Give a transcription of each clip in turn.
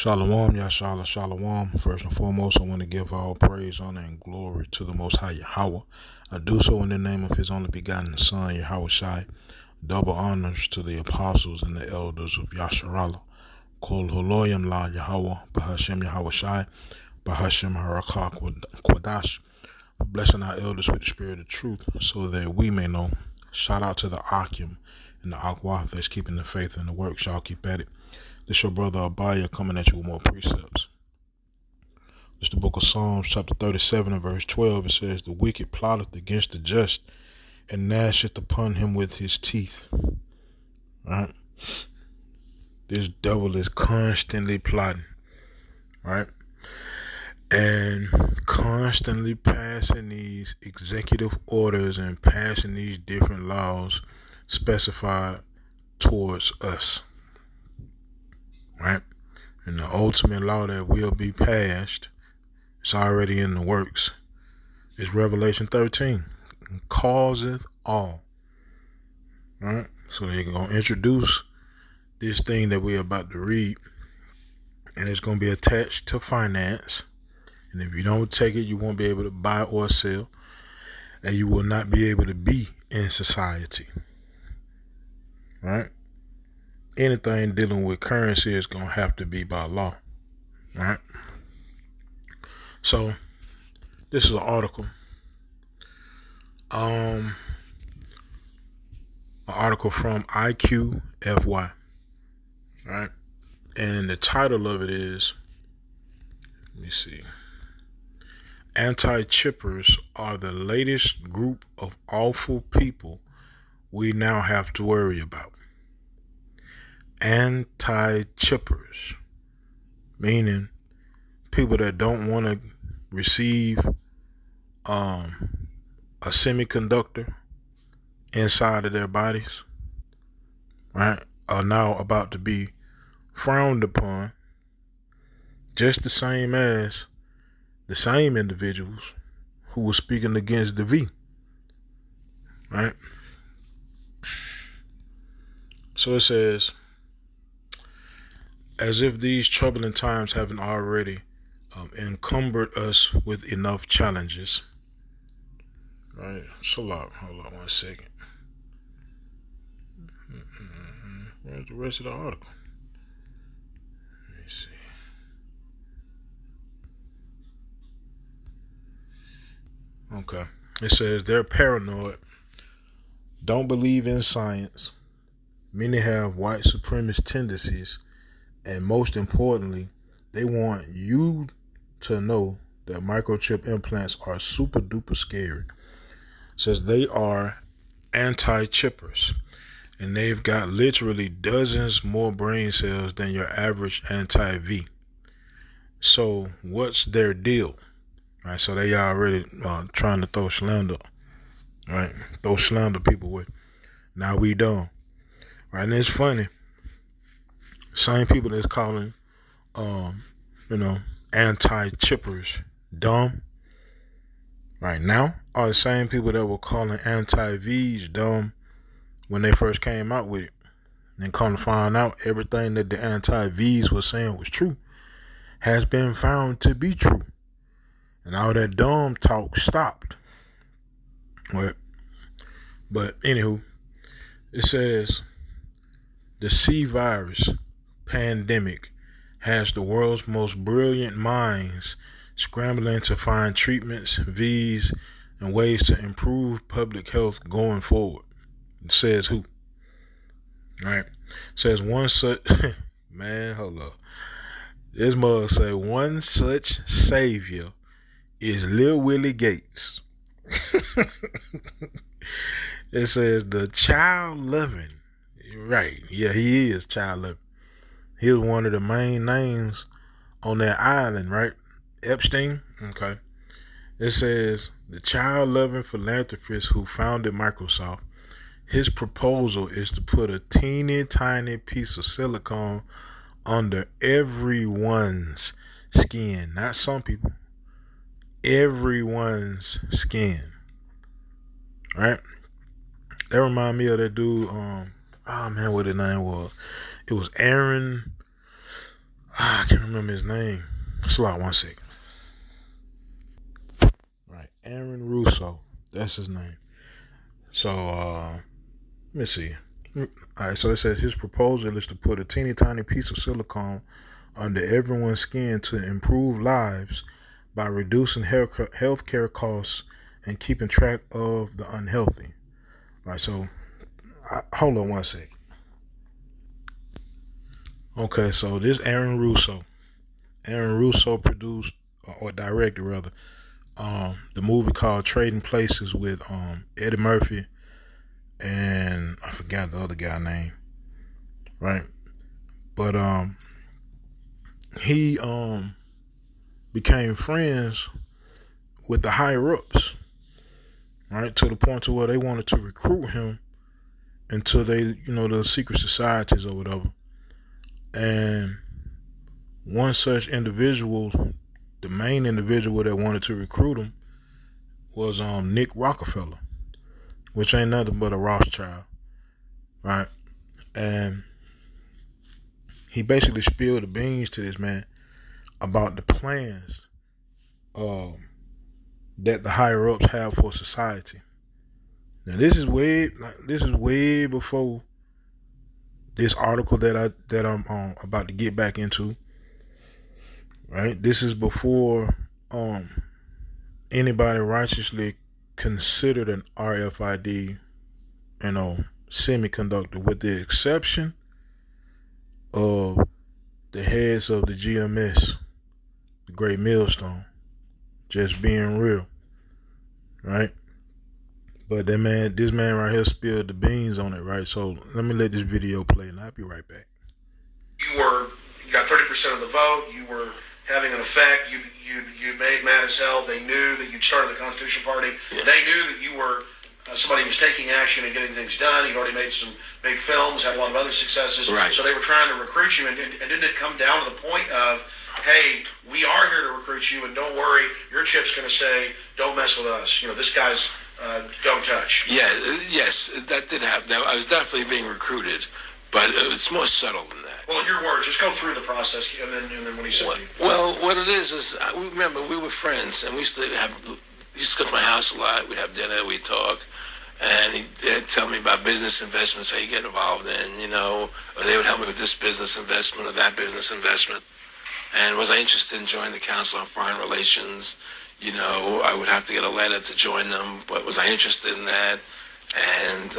Shalom, Yashala, Shalom. First and foremost, I want to give all praise, honor, and glory to the Most High Yahweh. I do so in the name of His only begotten Son, Yahweh Shai. Double honors to the apostles and the elders of Yasharallah. Kol Holoyim La Yahweh, Bahashem Yahweh Shai, Bahashem Harakah Kwadash. For blessing our elders with the spirit of truth, so that we may know. Shout out to the Akim and the Akwaf that's keeping the faith and the work. Y'all keep at it. This your brother Abaya coming at you with more precepts. It's the book of Psalms, chapter 37 and verse 12. It says, "The wicked plotteth against the just, and gnasheth upon him with his teeth." Right? This devil is constantly plotting, right? And constantly passing these executive orders and passing these different laws specified towards us. Right? And the ultimate law that will be passed, it's already in the works, is Revelation 13. Causeth all. Right? So they're going to introduce this thing that we're about to read, and it's going to be attached to finance. And if you don't take it, you won't be able to buy or sell, and you will not be able to be in society. Right? Anything dealing with currency is going to have to be by law. Right? So, this is an article. An article from IQFY. Right? And the title of it is, let me see. Anti-chippers are the latest group of awful people we now have to worry about. Anti-chippers, meaning people that don't want to receive a semiconductor inside of their bodies, right, are now about to be frowned upon, just the same as the same individuals who were speaking against the V, right? So it says, as if these troubling times haven't already encumbered us with enough challenges. Right? Hold on 1 second. Where's the rest of the article? Let me see. Okay. It says they're paranoid, don't believe in science. Many have white supremacist tendencies. And most importantly, they want you to know that microchip implants are super duper scary. It says they are anti-chippers, and they've got literally dozens more brain cells than your average anti-V. So what's their deal? Right? So they already trying to throw slander, right? Throw slander people with. Now we done. Right? And it's funny. Same people that's calling, anti-chippers dumb right now are the same people that were calling anti-Vs dumb when they first came out with it. And come to find out, everything that the anti-Vs were saying was true has been found to be true. And all that dumb talk stopped. But anywho, it says the C virus pandemic has the world's most brilliant minds scrambling to find treatments, V's, and ways to improve public health going forward. It says who? Right? It says one such man, hold up. This mug say one such savior is Lil Willie Gates. It says the child loving. Right. Yeah, he is child loving. He was one of the main names on that island, right? Epstein. Okay. It says the child-loving philanthropist who founded Microsoft, his proposal is to put a teeny tiny piece of silicone under everyone's skin. Not some people. Everyone's skin. Right? That remind me of that dude, what his name was. It was Aaron. I can't remember his name. Slot 1 second. Right, Aaron Russo. That's his name. So let me see. All right, so it says his proposal is to put a teeny tiny piece of silicone under everyone's skin to improve lives by reducing healthcare costs and keeping track of the unhealthy. All right, so hold on 1 second. Okay, so this Aaron Russo. Aaron Russo produced or directed rather the movie called Trading Places with Eddie Murphy and I forgot the other guy name. Right? But he became friends with the higher ups, right? To the point to where they wanted to recruit him into the secret societies or whatever. And one such individual, the main individual that wanted to recruit him, was Nick Rockefeller, which ain't nothing but a Rothschild, right? And he basically spilled the beans to this man about the plans that the higher ups have for society. Now this is way before this article that I'm about to get back into. Right, this is before anybody righteously considered an RFID, semiconductor, with the exception of the heads of the GMS, the Great Millstone, just being real, right? But this man right here spilled the beans on it, right? So let me let this video play, and I'll be right back. You got 30% of the vote. You were having an effect. You made mad as hell. They knew that you'd started the Constitution Party. Yeah. They knew that you were somebody who was taking action and getting things done. You'd already made some big films, had a lot of other successes. Right. So they were trying to recruit you. And didn't it come down to the point of, hey, we are here to recruit you, and don't worry, your chip's going to say, don't mess with us. This guy's don't touch. Yeah, yes, that did happen. I was definitely being recruited, but it's more subtle than that. Well, in your words, just go through the process, and then when he said, well, what it is remember we were friends, and we used to go to my house a lot. We'd have dinner, we'd talk, and he'd tell me about business investments, how you get involved in, or they would help me with this business investment or that business investment. And was I interested in joining the Council on Foreign Relations? I would have to get a letter to join them, but was I interested in that? And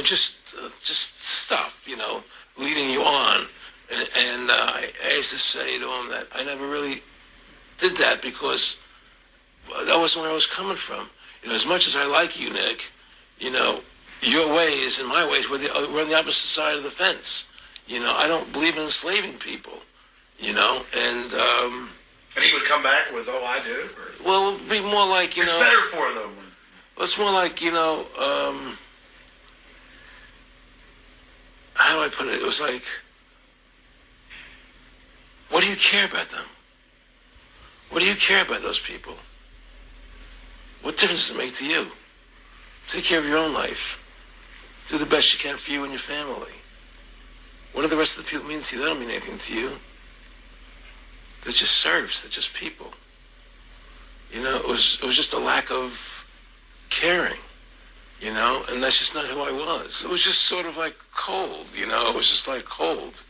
just stuff, leading you on. And I used to say to him that I never really did that because that wasn't where I was coming from. As much as I like you, Nick, your ways and my ways, we're on the opposite side of the fence. I don't believe in enslaving people, and he would come back with, oh, I do? Or? Well, it would be more like, It's better for them. Well, it's more like, how do I put it? It was like, what do you care about them? What do you care about those people? What difference does it make to you? Take care of your own life. Do the best you can for you and your family. What do the rest of the people mean to you? They don't mean anything to you. They're just serfs. They're just people. It was just a lack of caring, and that's just not who I was. It was just sort of like cold, it was just like cold,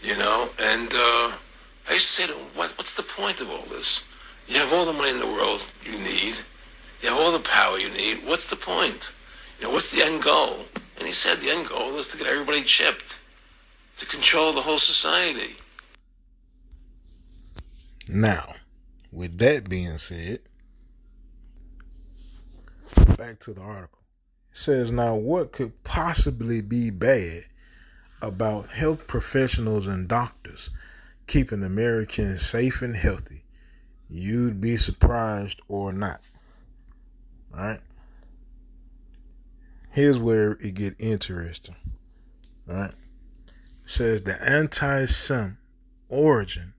and I used to say to him, what's the point of all this? You have all the money in the world you need. You have all the power you need. What's the point? What's the end goal? And he said the end goal is to get everybody chipped, to control the whole society. Now, with that being said, back to the article. It says, now what could possibly be bad about health professionals and doctors keeping Americans safe and healthy? You'd be surprised or not. All right? Here's where it get interesting. All right? It says the anti-Sem origin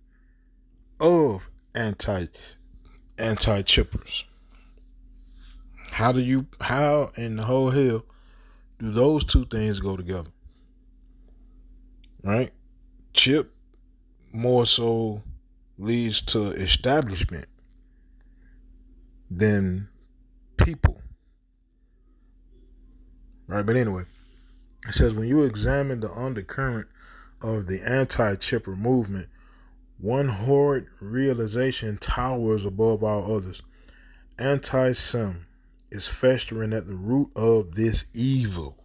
of anti-chippers. How in the whole hell do those two things go together? Right? Chip more so leads to establishment than people. Right? But anyway, it says when you examine the undercurrent of the anti-chipper movement, one horrid realization towers above all others. Anti-Sem is festering at the root of this evil.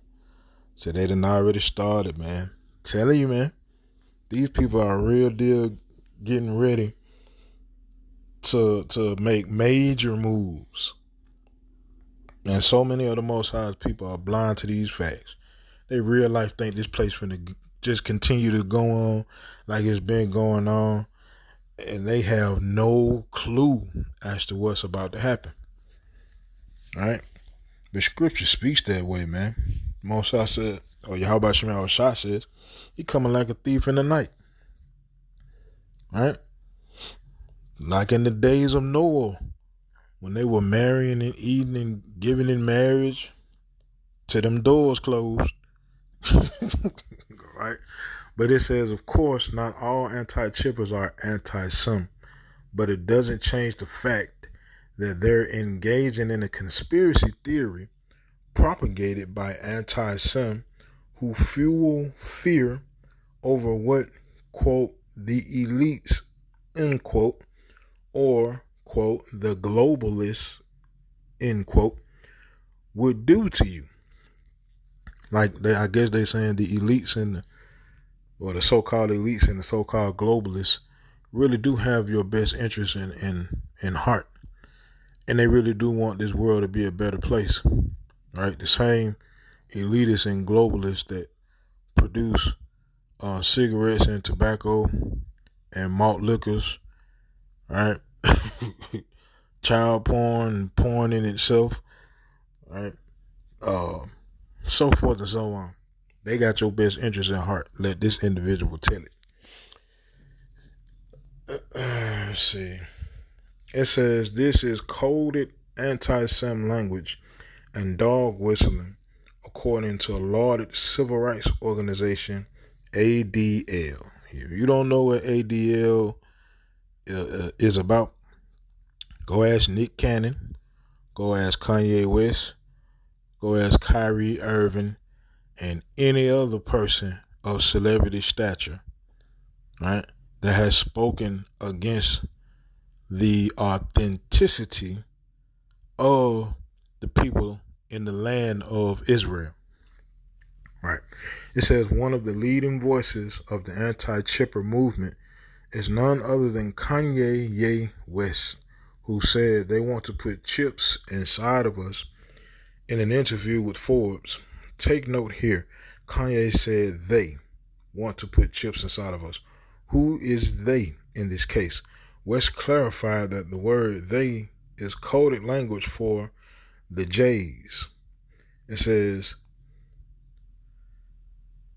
So they done already started, man. Telling you, man, these people are real deal getting ready to make major moves. And so many of the Most High's people are blind to these facts. They real life think this place finna just continue to go on like it's been going on. And they have no clue as to what's about to happen. Right? The scripture speaks that way, man. Most High said, or Yahweh Shema Shah says, he coming like a thief in the night. Right? Like in the days of Noah, when they were marrying and eating and giving in marriage till them doors closed. Right? But it says, of course, not all anti-chippers are anti-some, but it doesn't change the fact that they're engaging in a conspiracy theory propagated by anti-some who fuel fear over what, quote, the elites, end quote, or, quote, the globalists, end quote, would do to you. Like, I guess they saying the elites and the so-called elites and the so-called globalists really do have your best interest in heart. And they really do want this world to be a better place. Right? The same elitists and globalists that produce cigarettes and tobacco and malt liquors, right? Child porn in itself, right? So forth and so on. They got your best interest in heart. Let this individual tell it. Let's see. It says this is coded anti-Sem language and dog whistling, according to a lauded civil rights organization, ADL. If you don't know what ADL is about, go ask Nick Cannon, go ask Kanye West, go ask Kyrie Irving, and any other person of celebrity stature, right, that has spoken against the authenticity of the people in the land of Israel. Right. It says one of the leading voices of the anti-chipper movement is none other than Kanye West, who said they want to put chips inside of us in an interview with Forbes. Take note here. Kanye said they want to put chips inside of us. Who is they in this case? West clarified that the word they is coded language for the Jays. It says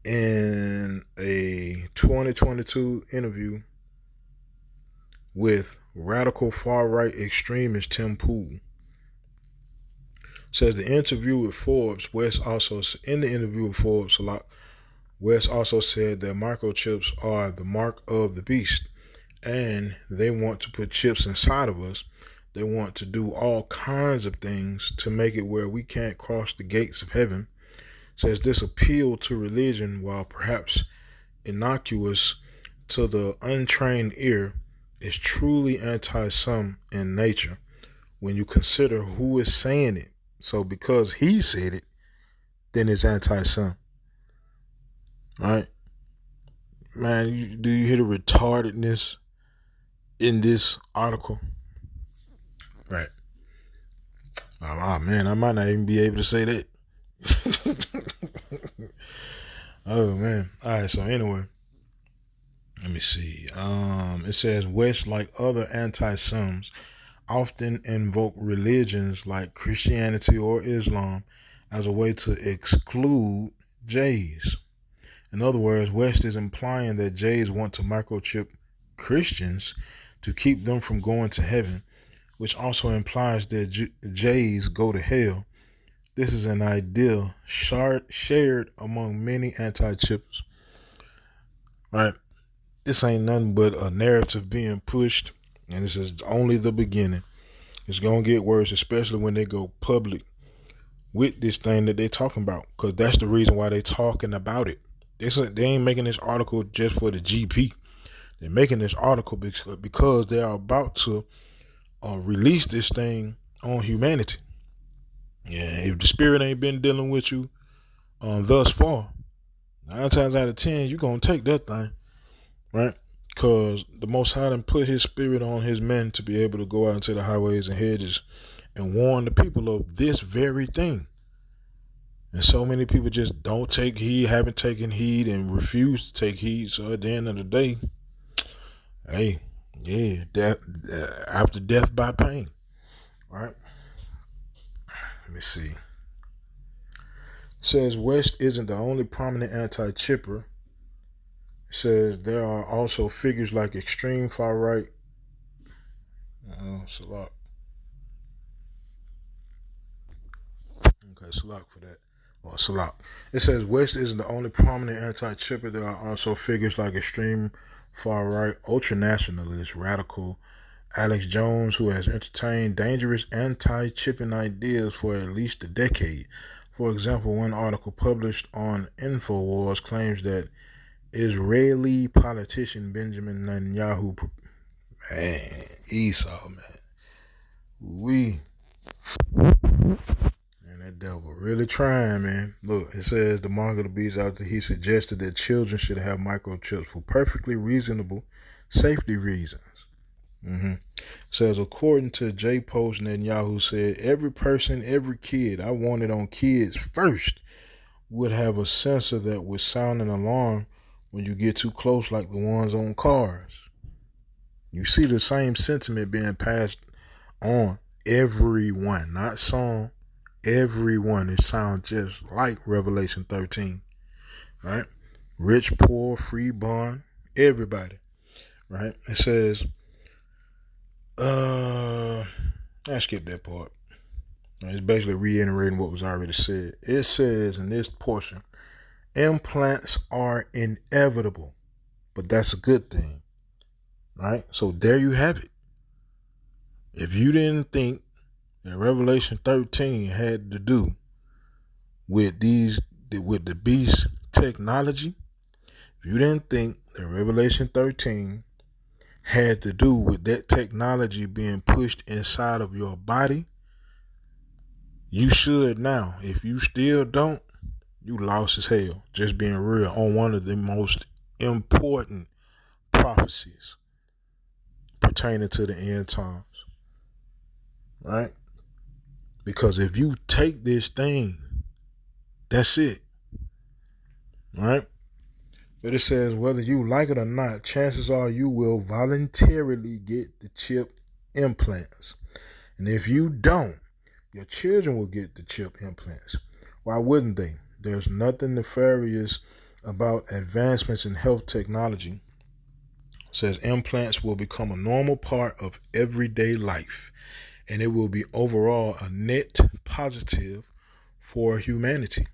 in a 2022 interview with radical far-right extremist Tim Pool. Says the interview with Forbes, West also said that microchips are the mark of the beast, and they want to put chips inside of us. They want to do all kinds of things to make it where we can't cross the gates of heaven. Says this appeal to religion, while perhaps innocuous to the untrained ear, is truly anti-some in nature when you consider who is saying it. So because he said it, then it's anti-some. Right? Man, do you hear the retardedness in this article? Right. Oh man, I might not even be able to say that. Oh man. Alright, so anyway. Let me see. It says West, like other anti-Sums, often invoke religions like Christianity or Islam as a way to exclude Jays. In other words, West is implying that Jays want to microchip Christians to keep them from going to heaven, which also implies that Jays go to hell. This is an idea shared among many anti-chippers. Right? this ain't nothing but a narrative being pushed, and this is only the beginning. It's gonna get worse, especially when they go public with this thing that they talking about, because that's the reason why they talking about it. They ain't making this article just for the GP. They're making this article because they are about to release this thing on humanity. Yeah, if the spirit ain't been dealing with you thus far, 9 times out of 10, you're going to take that thing, right? Because the Most High done put his spirit on his men to be able to go out into the highways and hedges and warn the people of this very thing. And so many people just don't take heed, haven't taken heed, and refuse to take heed. So at the end of the day, hey, yeah, after death by pain, right? Let me see. It says West isn't the only prominent anti-chipper. It says there are also figures like extreme far right. Salak. Okay, Salak for that. Or Salak. It says West isn't the only prominent anti-chipper. There are also figures like extreme far right, ultra-nationalist, radical Alex Jones, who has entertained dangerous anti-chipping ideas for at least a decade. For example, one article published on InfoWars claims that Israeli politician Benjamin Netanyahu, man, Esau, man, and that devil really trying, man. Look, it says the mark of the beast after he suggested that children should have microchips for perfectly reasonable safety reasons. Says according to J Post, Netanyahu said every person, every kid, I want it on kids first, would have a sensor that would sound an alarm when you get too close, like the ones on cars. You see the same sentiment being passed on. Everyone, not some, everyone. It sounds just like Revelation 13, right? Rich, poor, free, bond, everybody, right? It says, I skipped that part. It's basically reiterating what was already said. It says in this portion, implants are inevitable, but that's a good thing, right? So there you have it. If you didn't think that Revelation 13 had to do with the beast technology, if you didn't think that Revelation 13 had to do with that technology being pushed inside of your body, you should now. If you still don't, you lost as hell. Just being real, on one of the most important prophecies pertaining to the end times, right? Because if you take this thing, that's it, right? But it says whether you like it or not, chances are you will voluntarily get the chip implants. And if you don't, your children will get the chip implants. Why wouldn't they? There's nothing nefarious about advancements in health technology. It says implants will become a normal part of everyday life, and it will be overall a net positive for humanity.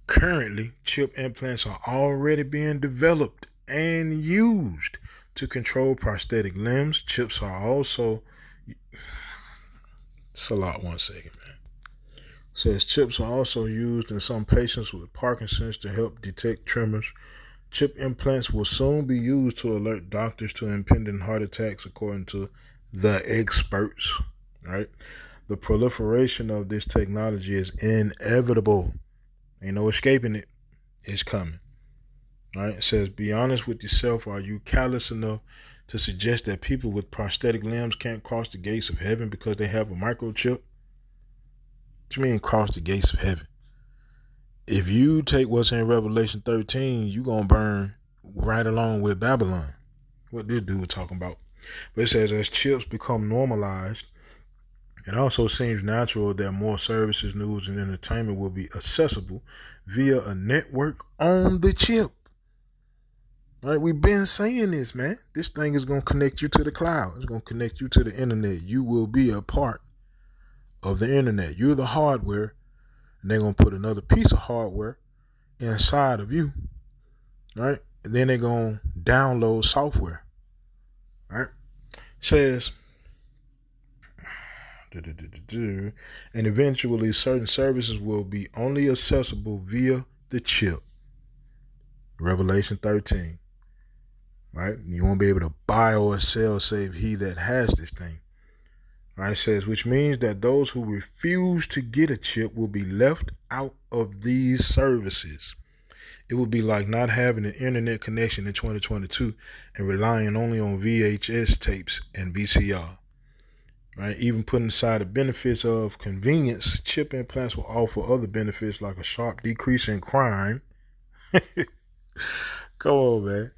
Currently, chip implants are already being developed and used to control prosthetic limbs. Chips are also... It's a lot, 1 second, man. It says chips are also used in some patients with Parkinson's to help detect tremors. Chip implants will soon be used to alert doctors to impending heart attacks, according to the experts, right? The proliferation of this technology is inevitable. Ain't no escaping it. It's coming. All right. It says, be honest with yourself. Are you callous enough to suggest that people with prosthetic limbs can't cross the gates of heaven because they have a microchip? What you mean cross the gates of heaven? If you take what's in Revelation 13, you're going to burn right along with Babylon. What this dude talking about. But it says, as chips become normalized, it also seems natural that more services, news, and entertainment will be accessible via a network on the chip. All right, we've been saying this, man. This thing is going to connect you to the cloud. It's going to connect you to the internet. You will be a part of the internet. You're the hardware, and they're going to put another piece of hardware inside of you, right? and then they're gonna download software. Right? Says, and eventually certain services will be only accessible via the chip. Revelation 13. Right? You won't be able to buy or sell save he that has this thing. Right? It says, which means that those who refuse to get a chip will be left out of these services. It would be like not having an internet connection in 2022 and relying only on VHS tapes and VCR. Right? Even putting aside the benefits of convenience, chip implants will offer other benefits like a sharp decrease in crime. Come on, man.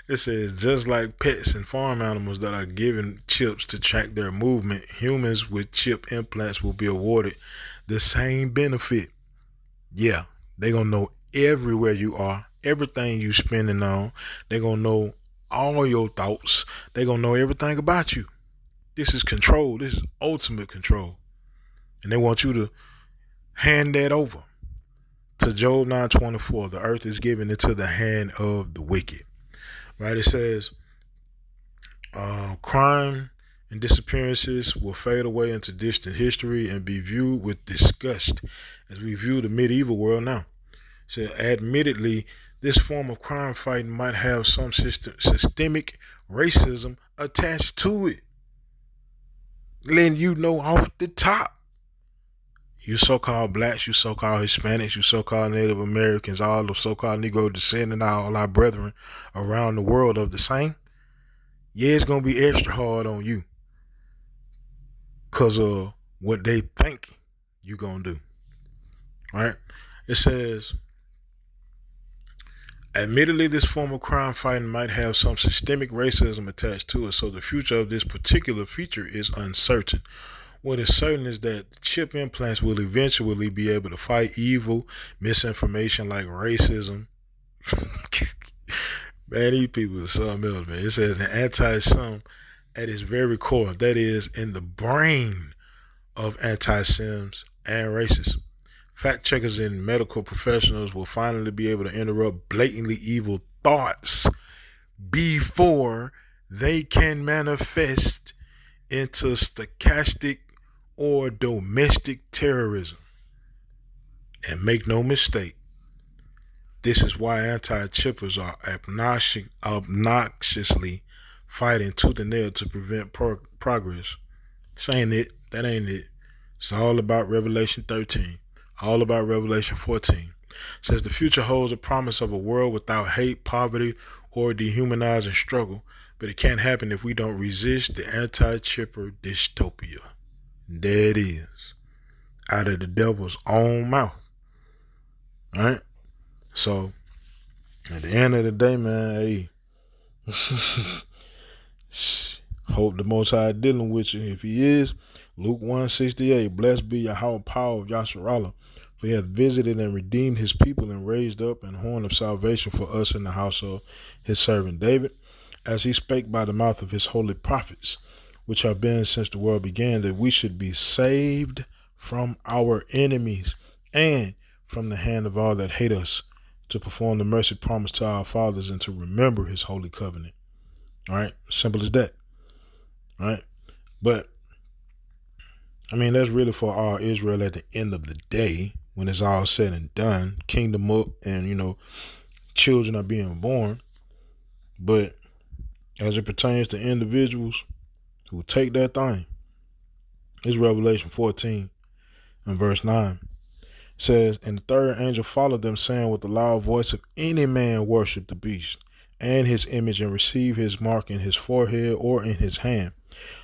It says, just like pets and farm animals that are given chips to track their movement, humans with chip implants will be awarded the same benefit. Yeah, they're going to know everywhere you are, everything you spending on. They're going to know all your thoughts. They're going to know everything about you. This is control. This is ultimate control. And they want you to hand that over to Job 9:24. The earth is given into the hand of the wicked. Right? It says, crime and disappearances will fade away into distant history and be viewed with disgust as we view the medieval world now. So admittedly, this form of crime fighting might have some systemic racism attached to it. Letting you know off the top. You so-called blacks, you so-called Hispanics, you so-called Native Americans, all the so-called Negro descendants, all our brethren around the world of the same. Yeah, it's going to be extra hard on you because of what they think you're going to do. Right? It says, admittedly, this form of crime fighting might have some systemic racism attached to it, so the future of this particular feature is uncertain. What is certain is that chip implants will eventually be able to fight evil, misinformation like racism. Man, these people are something else, man. It says an anti-Sem at its very core, that is, in the brain of anti-Sems and racists. Fact checkers and medical professionals will finally be able to interrupt blatantly evil thoughts before they can manifest into stochastic or domestic terrorism. And make no mistake, this is why anti-chippers are obnoxiously fighting tooth and nail to prevent progress. This ain't it. That ain't it. It's all about Revelation 13. All about Revelation 14. It says the future holds a promise of a world without hate, poverty, or dehumanizing struggle, but it can't happen if we don't resist the anti-chipper dystopia. There it is. Out of the devil's own mouth. Alright? So, at the end of the day, man, hey, hope the Most High dealing with you. If he is, Luke 1:68, blessed be Yahweh power of Yasharallah, for he hath visited and redeemed his people and raised up an horn of salvation for us in the house of his servant David, as he spake by the mouth of his holy prophets, which have been since the world began, that we should be saved from our enemies and from the hand of all that hate us, to perform the mercy promised to our fathers and to remember his holy covenant. All right, simple as that. All right, but I mean, that's really for all Israel at the end of the day, when it's all said and done, kingdom up, and children are being born. But as it pertains to individuals who take that thing, it's Revelation 14 and verse 9. It says, and the third angel followed them, saying with the loud voice, if any man worship the beast and his image and receive his mark in his forehead or in his hand,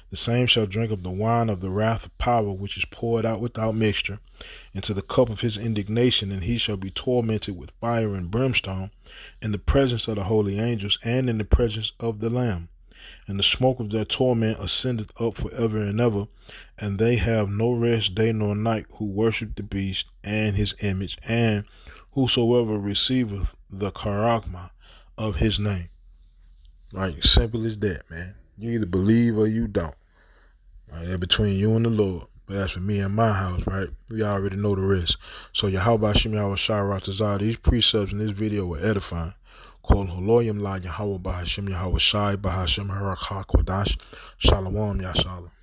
the same shall drink of the wine of the wrath of power, which is poured out without mixture, into the cup of his indignation, and he shall be tormented with fire and brimstone in the presence of the holy angels and in the presence of the Lamb. And the smoke of their torment ascendeth up forever and ever, and they have no rest day nor night who worship the beast and his image, and whosoever receiveth the charagma of his name. Right, simple as that, man. You either believe or you don't. Right, that's between you and the Lord. But as for me and my house, right, we already know the rest. So Yahweh Hashem Yahweh Shai Ratazah, these precepts in this video were edifying. Kol Holoyim La Yahweh Bahashem Yahweh Shai Bahashem Harak HaKodash. Shalom Yashalom.